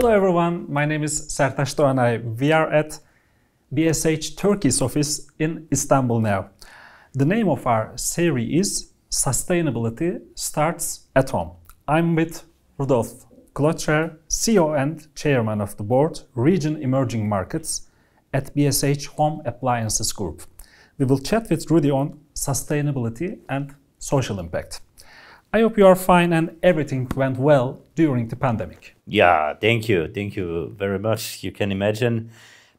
Hello everyone, my name is Sertaç Doğanay. We are at BSH Turkey's office in Istanbul now. The name of our series is Sustainability Starts at Home. I'm with Rudolf Klötscher, CEO and Chairman of the Board, Region Emerging Markets at BSH Home Appliances Group. We will chat with Rudy on sustainability and social impact. I hope you are fine and everything went well during the pandemic. Yeah, thank you. Thank you very much. You can imagine,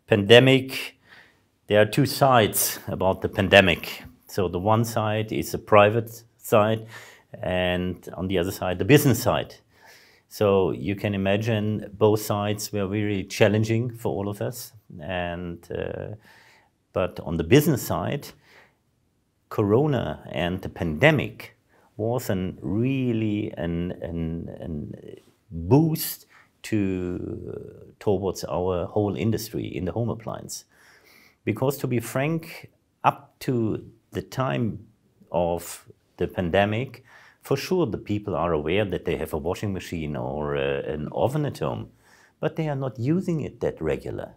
pandemic, there are two sides about the pandemic. So the one side is the private side, and on the other side, the business side. So you can imagine both sides were really challenging for all of us. But on the business side, Corona and the pandemic was really an boost towards our whole industry in the home appliance. Because to be frank, up to the time of the pandemic, for sure the people are aware that they have a washing machine or an oven at home, but they are not using it that regular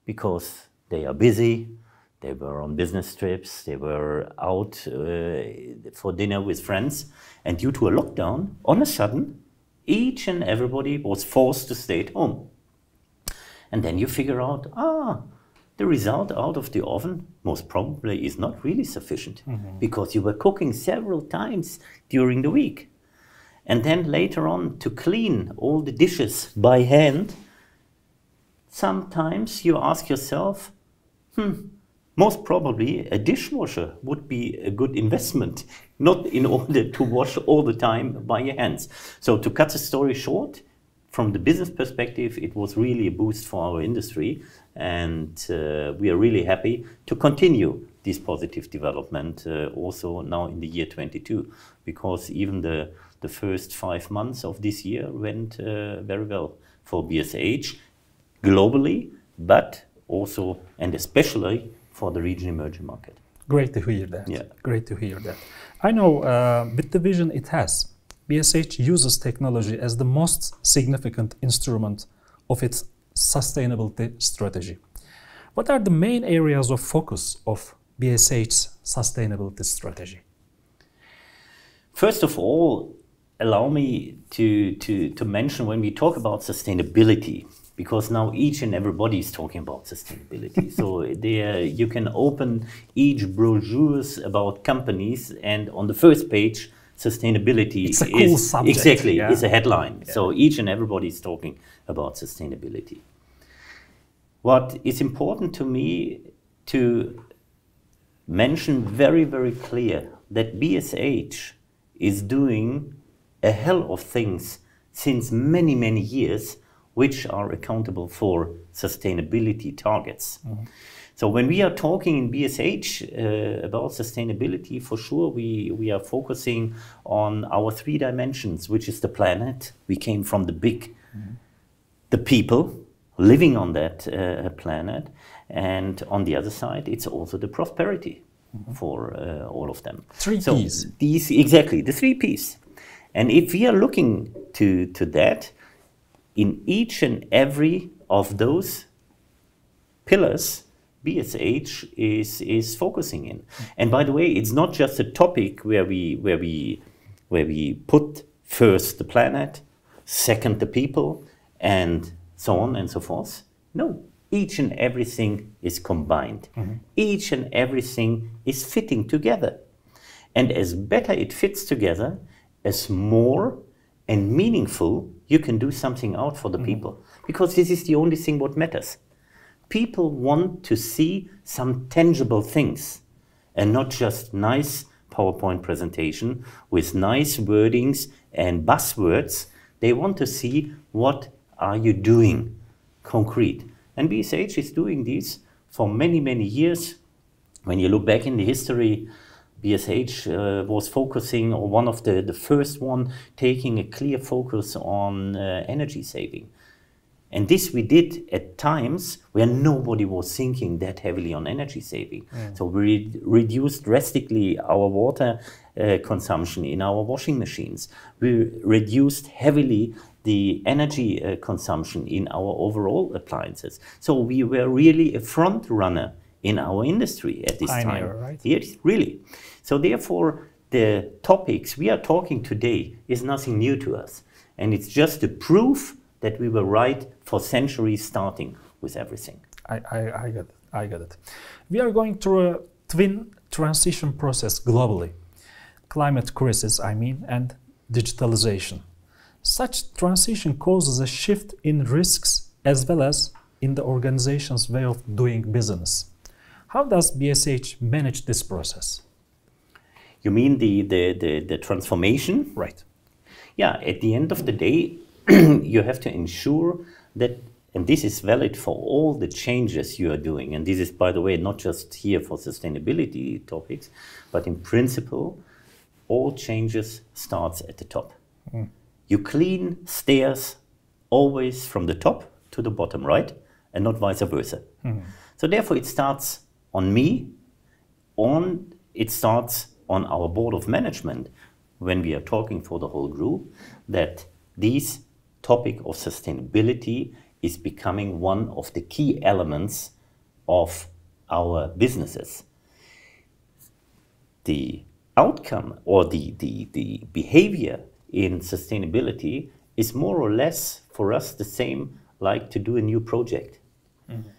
because they are busy. They were on business trips, they were out for dinner with friends, and due to a lockdown, on a sudden, each and everybody was forced to stay at home. And then you figure out, the result out of the oven most probably is not really sufficient because you were cooking several times during the week. And then later on, to clean all the dishes by hand, sometimes you ask yourself, most probably a dishwasher would be a good investment, not in order to wash all the time by your hands. So to cut the story short, from the business perspective, it was really a boost for our industry, and we are really happy to continue this positive development also now in the year 22, because even the first 5 months of this year went very well for BSH globally, but also and especially for the region emerging market. Great to hear that. Yeah. Great to hear that. I know with the vision it has, BSH uses technology as the most significant instrument of its sustainability strategy. What are the main areas of focus of BSH's sustainability strategy? First of all, allow me to mention when we talk about sustainability, because now each and everybody is talking about sustainability. So there you can open each brochures about companies, and on the first page, sustainability it's a cool subject. Exactly, yeah. is a headline. Yeah. So each and everybody is talking about sustainability. What is important to me to mention very, very clear that BSH is doing a hell of things since many, many years, which are accountable for sustainability targets. So when we are talking in BSH about sustainability, for sure we are focusing on our 3 dimensions, which is the planet. We came from the big, the people living on that planet, and on the other side, it's also the prosperity for all of them. 3 so Ps. These, exactly, the 3 Ps. And if we are looking to that, in each and every of those pillars, BSH is focusing in. And by the way, it's not just a topic where we put first the planet, second the people, and so on and so forth. No, each and everything is combined. Each and everything is fitting together. And as better it fits together, as more and meaningful you can do something out for the people. Because this is the only thing what matters. People want to see some tangible things and not just nice PowerPoint presentation with nice wordings and buzzwords. They want to see what are you doing concrete. And BSH is doing this for many, many years. When you look back in the history, BSH was focusing, or one of the first one, taking a clear focus on energy saving. And this we did at times where nobody was thinking that heavily on energy saving. So we reduced drastically our water consumption in our washing machines. We reduced heavily the energy consumption in our overall appliances. So we were really a front runner in our industry at this Pioneer, time. right? Yes, really. So therefore, the topics we are talking today is nothing new to us. And it's just a proof that we were right for centuries, starting with everything. I get it. We are going through a twin transition process globally. Climate crisis, I mean, and digitalization. Such transition causes a shift in risks as well as in the organization's way of doing business. How does BSH manage this process? You mean the transformation? Right. Yeah, at the end of the day, you have to ensure that, and this is valid for all the changes you are doing, and this is, by the way, not just here for sustainability topics, but in principle, all changes starts at the top. Mm. You clean stairs always from the top to the bottom, right? And not vice versa. Mm. So therefore it starts on me, it starts on our board of management when we are talking for the whole group, that this topic of sustainability is becoming one of the key elements of our businesses. The outcome or the behavior in sustainability is more or less for us the same like to do a new project. Mm-hmm.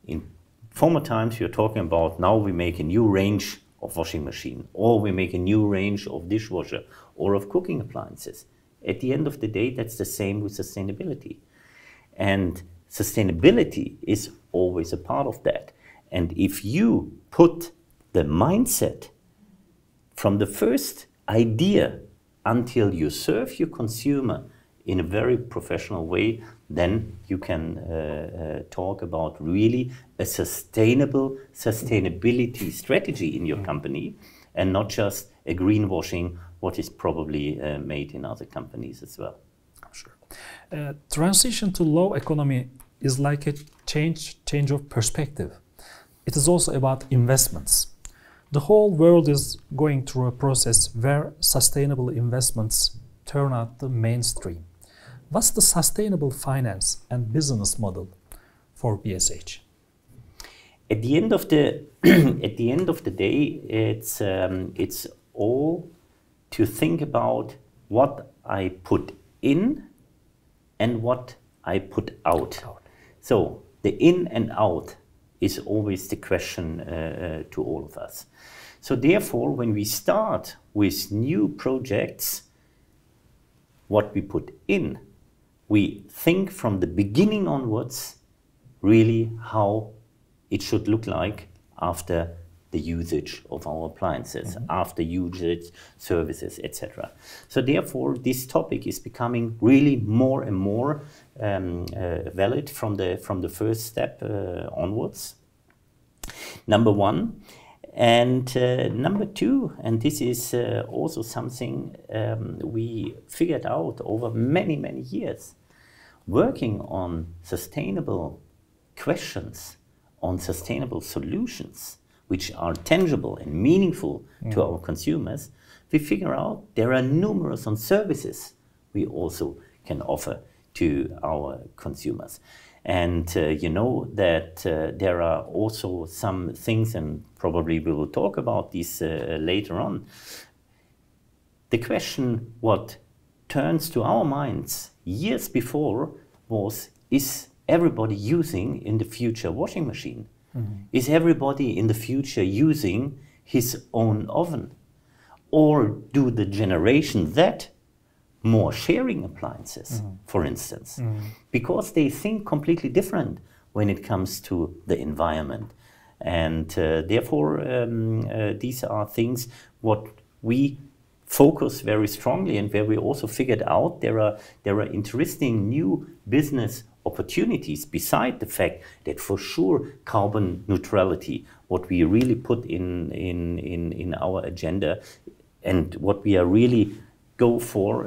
In former times you're talking about now we make a new range of washing machine, or we make a new range of dishwasher or of cooking appliances. At the end of the day, that's the same with sustainability. And sustainability is always a part of that. And if you put the mindset from the first idea until you serve your consumer in a very professional way, then you can talk about really a sustainability strategy in your company, and not just a greenwashing what is probably made in other companies as well. Sure. Transition to low economy is like a change of perspective. It is also about investments. The whole world is going through a process where sustainable investments turn out the mainstream. What's the sustainable finance and business model for BSH? At the end of the day, it's all to think about what I put in and what I put out. So the in and out is always the question to all of us. So therefore, when we start with new projects, what we put in, we think from the beginning onwards really how it should look like after the usage of our appliances, after usage, services, etc. So therefore, this topic is becoming really more and more valid from the first step onwards. Number one. And number two, and this is also something we figured out over many, many years, working on sustainable questions, on sustainable solutions, which are tangible and meaningful to our consumers, we figure out there are numerous on services we also can offer to our consumers. And you know that there are also some things, and probably we will talk about this later on. The question what turns to our minds years before was, is everybody using in the future washing machine? Mm-hmm. Is everybody in the future using his own oven? Or do the generation that more sharing appliances, for instance, because they think completely different when it comes to the environment. And therefore, these are things what we focus very strongly, and where we also figured out there are interesting new business opportunities beside the fact that for sure carbon neutrality, what we really put in our agenda and what we are really go for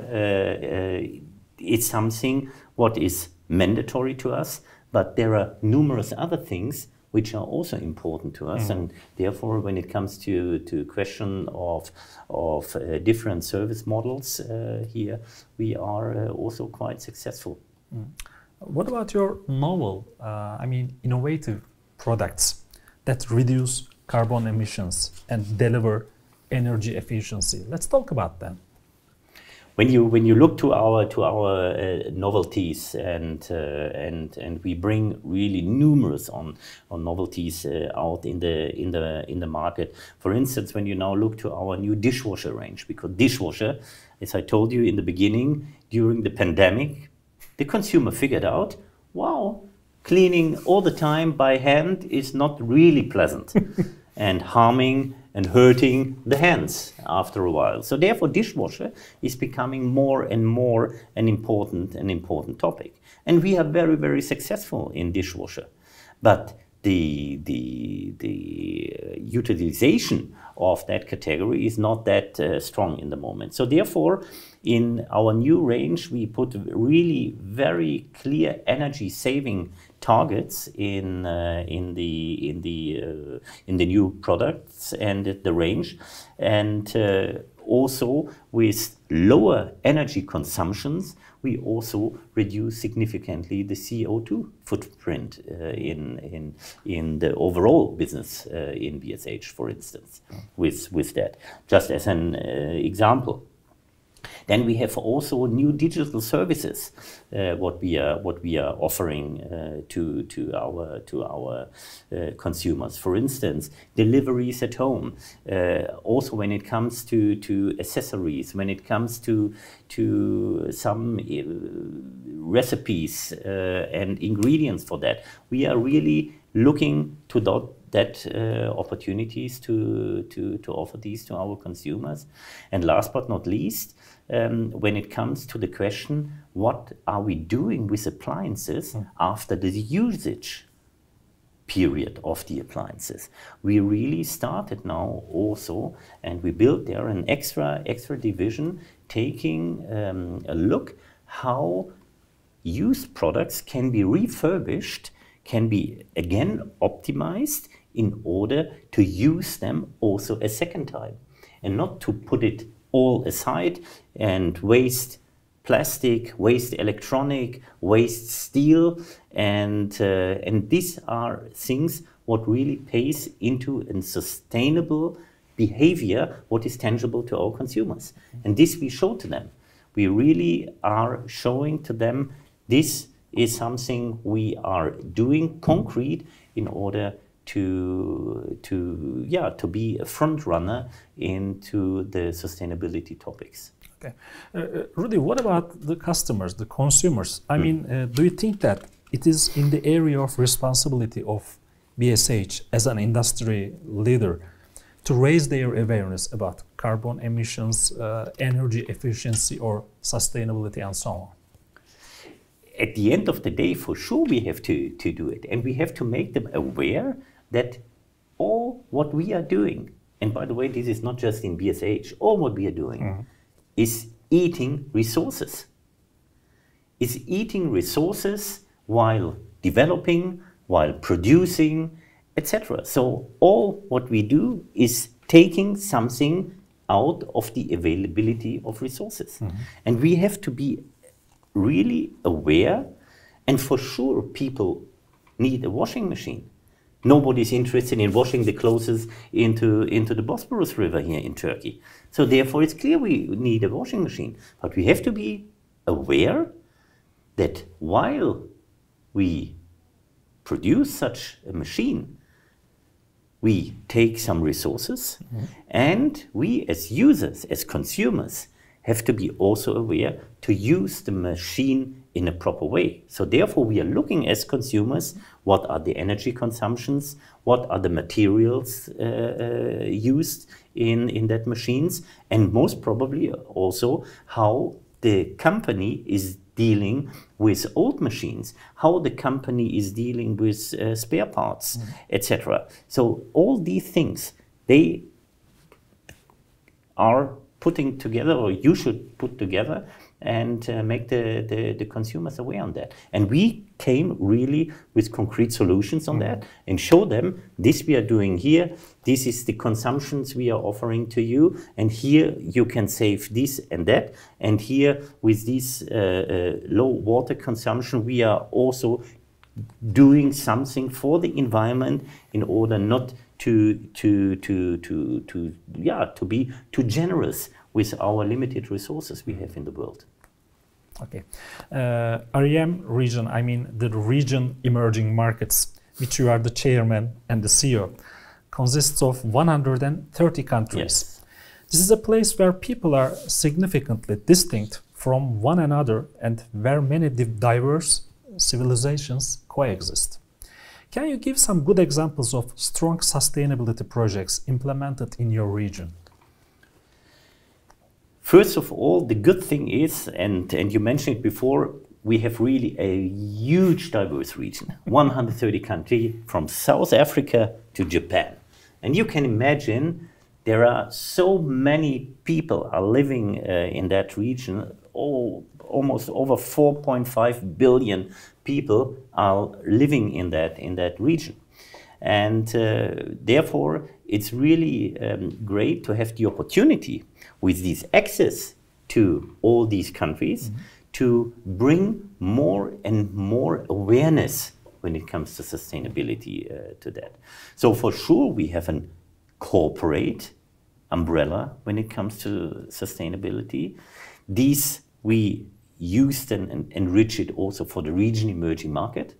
is something what is mandatory to us, but there are numerous other things which are also important to us. And therefore, when it comes to question of different service models here, we are also quite successful. What about your novel, innovative products that reduce carbon emissions and deliver energy efficiency? Let's talk about them. When you look to our novelties, and we bring really numerous on novelties out in the market. For instance, when you now look to our new dishwasher range, because dishwasher, as I told you in the beginning, during the pandemic, the consumer figured out, wow, cleaning all the time by hand is not really pleasant and harming and hurting the hands after a while. So therefore, dishwasher is becoming more and more an important topic. And we are very, very successful in dishwasher. But the utilization of that category is not that strong in the moment. So therefore, in our new range, we put really very clear energy saving targets in the new products and the range, and also with lower energy consumptions, we also reduce significantly the CO2 footprint in the overall business in BSH, for instance, with that, just as an example. Then we have also new digital services, what we are offering to our consumers. For instance, deliveries at home. Also, when it comes to accessories, when it comes to some recipes and ingredients for that, we are really looking to that opportunities to offer these to our consumers. And last but not least, when it comes to the question, what are we doing with appliances after the usage period of the appliances? We really started now also, and we built there an extra division taking a look how used products can be refurbished, can be again optimized in order to use them also a second time, and not to put it all aside and waste plastic, waste electronic, waste steel, and these are things what really pays into a sustainable behavior, what is tangible to our consumers. And this we show to them. We really are showing to them this is something we are doing concrete in order to be a front runner into the sustainability topics. Okay, Rudy, what about the customers, the consumers? Do you think that it is in the area of responsibility of BSH as an industry leader to raise their awareness about carbon emissions, energy efficiency, or sustainability, and so on? At the end of the day, for sure, we have to do it, and we have to make them aware that all what we are doing, and by the way, this is not just in BSH, all what we are doing is eating resources. Is eating resources while developing, while producing, etc. So all what we do is taking something out of the availability of resources. And we have to be really aware, and for sure people need a washing machine. Nobody's interested in washing the clothes into the Bosporus River here in Turkey. So therefore it's clear we need a washing machine. But we have to be aware that while we produce such a machine, we take some resources, and we as users, as consumers, have to be also aware to use the machine in a proper way. So therefore we are looking as consumers, what are the energy consumptions, what are the materials used in that machines, and most probably also how the company is dealing with old machines, how the company is dealing with spare parts, etc. So all these things, they are putting together, or you should put together, and make the consumers aware on that. And we came really with concrete solutions on that and show them this we are doing here, this is the consumptions we are offering to you, and here you can save this and that, and here with this low water consumption we are also doing something for the environment in order not to be too generous with our limited resources we have in the world. Okay. REM region, I mean the region emerging markets, which you are the chairman and the CEO, consists of 130 countries. Yes. This is a place where people are significantly distinct from one another and where many diverse civilizations coexist. Can you give some good examples of strong sustainability projects implemented in your region? First of all, the good thing is, and you mentioned it before, we have really a huge diverse region, 130 countries from South Africa to Japan. And you can imagine there are so many people are living in that region, almost over 4.5 billion people are living in that region. And therefore, it's really great to have the opportunity with this access to all these countries to bring more and more awareness when it comes to sustainability to that. So for sure, we have a corporate umbrella when it comes to sustainability. These we used and enrich it also for the region emerging market.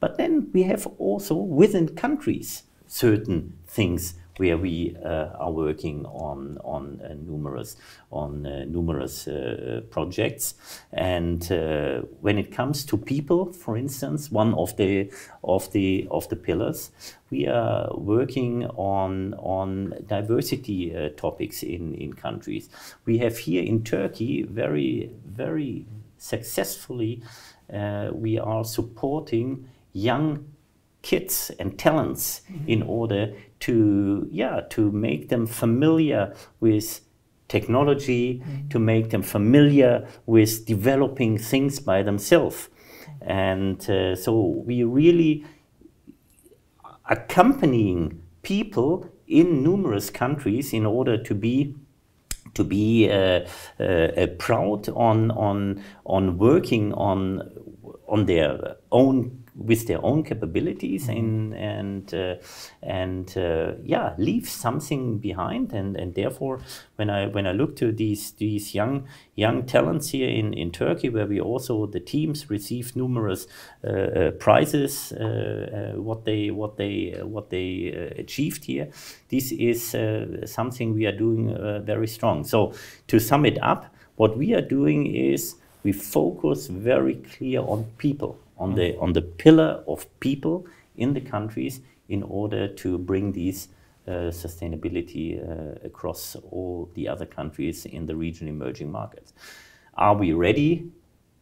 But then we have also within countries certain things where we are working on numerous projects. And when it comes to people, for instance, one of the pillars, we are working on diversity topics in countries. We have here in Turkey very successfully we are supporting young kids and talents in order to make them familiar with technology, to make them familiar with developing things by themselves. And so we really accompanying people in numerous countries in order to be proud on working on their own with their own capabilities and leave something behind, and therefore when I look to these young talents here in Turkey, where we also the teams receive numerous prizes, what they achieved here, this is something we are doing very strong. So to sum it up, what we are doing is we focus very clear on people, on the pillar of people in the countries in order to bring these sustainability across all the other countries in the region emerging markets. Are we ready?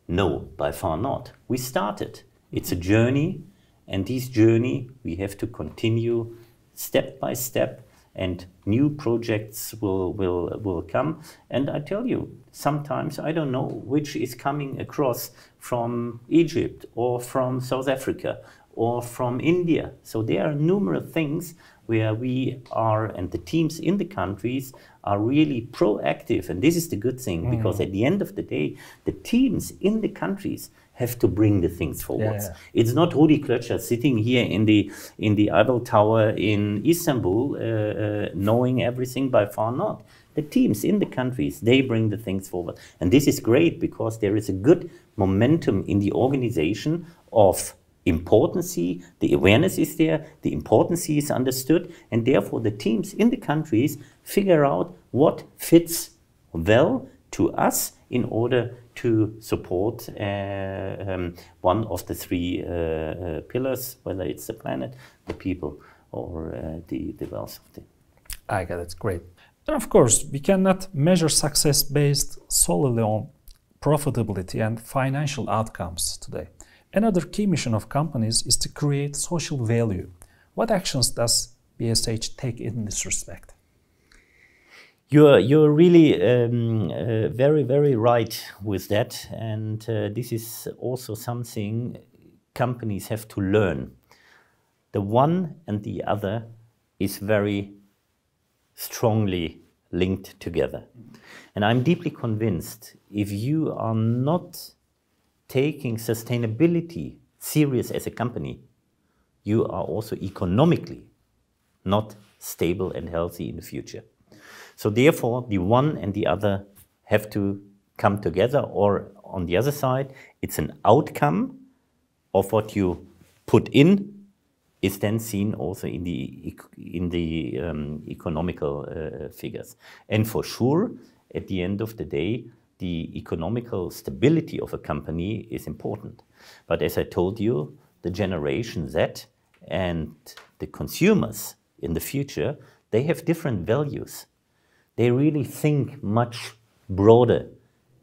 No, by far not. We started. It's a journey, and this journey we have to continue step by step, and new projects will come. And I tell you, sometimes I don't know which is coming across from Egypt or from South Africa or from India. So there are numerous things where we are, and the teams in the countries are really proactive. And this is the good thing, because at the end of the day, the teams in the countries have to bring the things forward. Yeah. It's not Rudolf Klötscher sitting here in the Eiffel Tower in Istanbul knowing everything, by far not. The teams in the countries, they bring the things forward. And this is great because there is a good momentum in the organization of importance. The awareness is there, the importance is understood, and therefore the teams in the countries figure out what fits well to us in order to support one of the three pillars, whether it's the planet, the people, or the wealth of the. I got it, great. And of course, we cannot measure success based solely on profitability and financial outcomes today. Another key mission of companies is to create social value. What actions does BSH take in this respect? You're really very, very right with that. And this is also something companies have to learn. The one and the other is very strongly linked together. And I'm deeply convinced if you are not taking sustainability serious as a company, you are also economically not stable and healthy in the future. So therefore, the one and the other have to come together, or on the other side, it's an outcome of what you put in is then seen also in the economical figures. And for sure, at the end of the day, the economical stability of a company is important. But as I told you, the Generation Z and the consumers in the future, they have different values. They really think much broader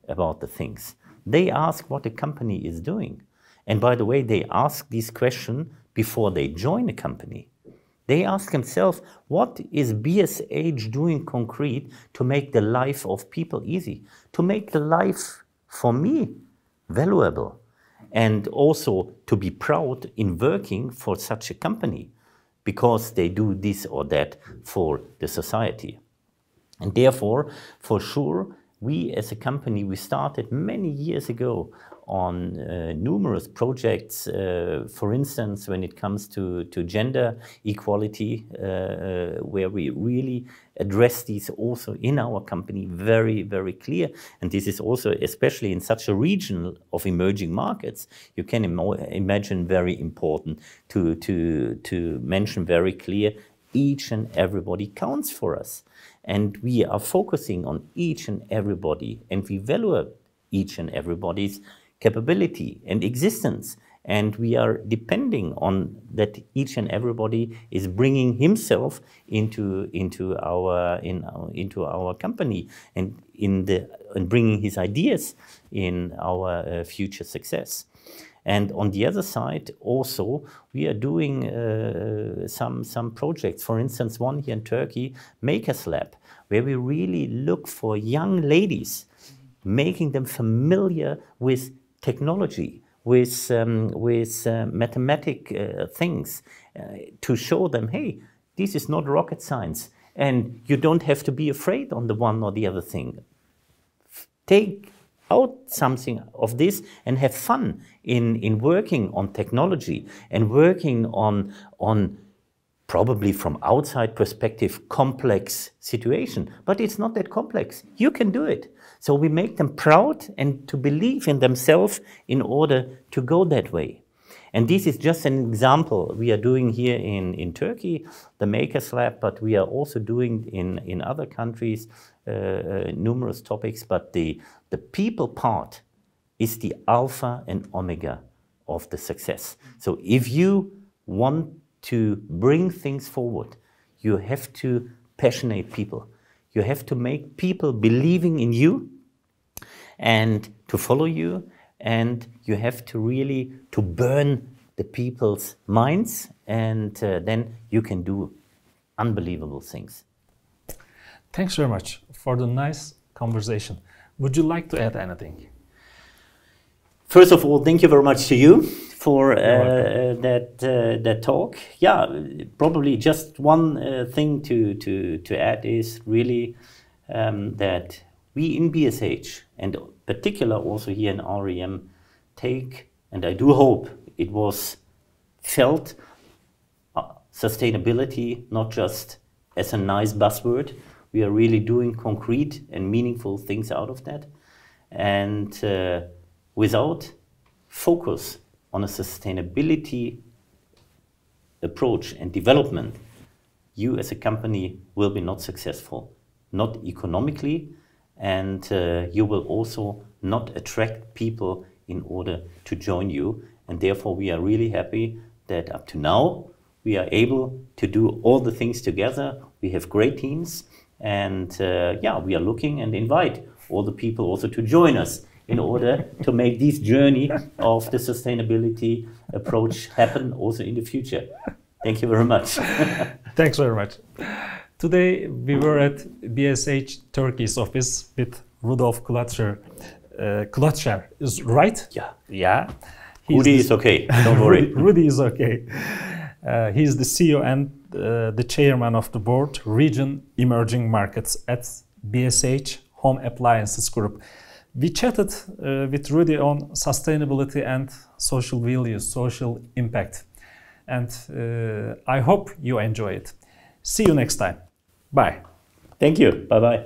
about the things. They ask what a company is doing. And by the way, they ask this question before they join a company. They ask themselves, what is BSH doing concrete to make the life of people easy, to make the life for me valuable, and also to be proud in working for such a company because they do this or that for the society. And therefore, for sure, we as a company, we started many years ago on numerous projects, for instance, when it comes to gender equality, where we really address these also in our company very, very clear. And this is also, especially in such a region of emerging markets, you can imagine very important to mention very clear, each and everybody counts for us. And we are focusing on each and everybody, and we value each and everybody's capability and existence, and we are depending on that each and everybody is bringing himself into our company and bringing his ideas in our future success. And on the other side, also, we are doing some projects. For instance, one here in Turkey, Makers Lab, where we really look for young ladies, making them familiar with technology, with mathematic things, to show them, hey, this is not rocket science, and you don't have to be afraid on the one or the other thing. Take out something of this and have fun in working on technology and working on probably from outside perspective complex situation, but it's not that complex. You can do it. So we make them proud and to believe in themselves in order to go that way. And this is just an example we are doing here in Turkey, the Makers Lab, but we are also doing in other countries numerous topics. But the people part is the alpha and omega of the success. So if you want to bring things forward, you have to passionate people. You have to make people believing in you and to follow you, and you have to really to burn the people's minds, and then you can do unbelievable things. Thanks very much for the nice conversation. Would you like to add anything? First of all, thank you very much to you for that talk. Yeah, probably just one thing to add is really that we in BSH, and particular also here in REM, take, and I do hope it was felt, sustainability not just as a nice buzzword. We are really doing concrete and meaningful things out of that. And without focus on a sustainability approach and development, you as a company will be not successful, not economically, and you will also not attract people in order to join you. And therefore we are really happy that up to now we are able to do all the things together. We have great teams, and yeah, we are looking and invite all the people also to join us in order to make this journey of the sustainability approach happen also in the future. Thank you very much. Thanks very much. Today we were at BSH Turkey's office with Rudolf Klötscher. Klötscher is right? Yeah. Yeah. Rudy is okay. Don't worry. Rudy is okay. He's the CEO and the chairman of the board, Region Emerging Markets at BSH Home Appliances Group. We chatted with Rudy on sustainability and social values, social impact. And I hope you enjoy it. See you next time. Bye. Thank you. Bye-bye.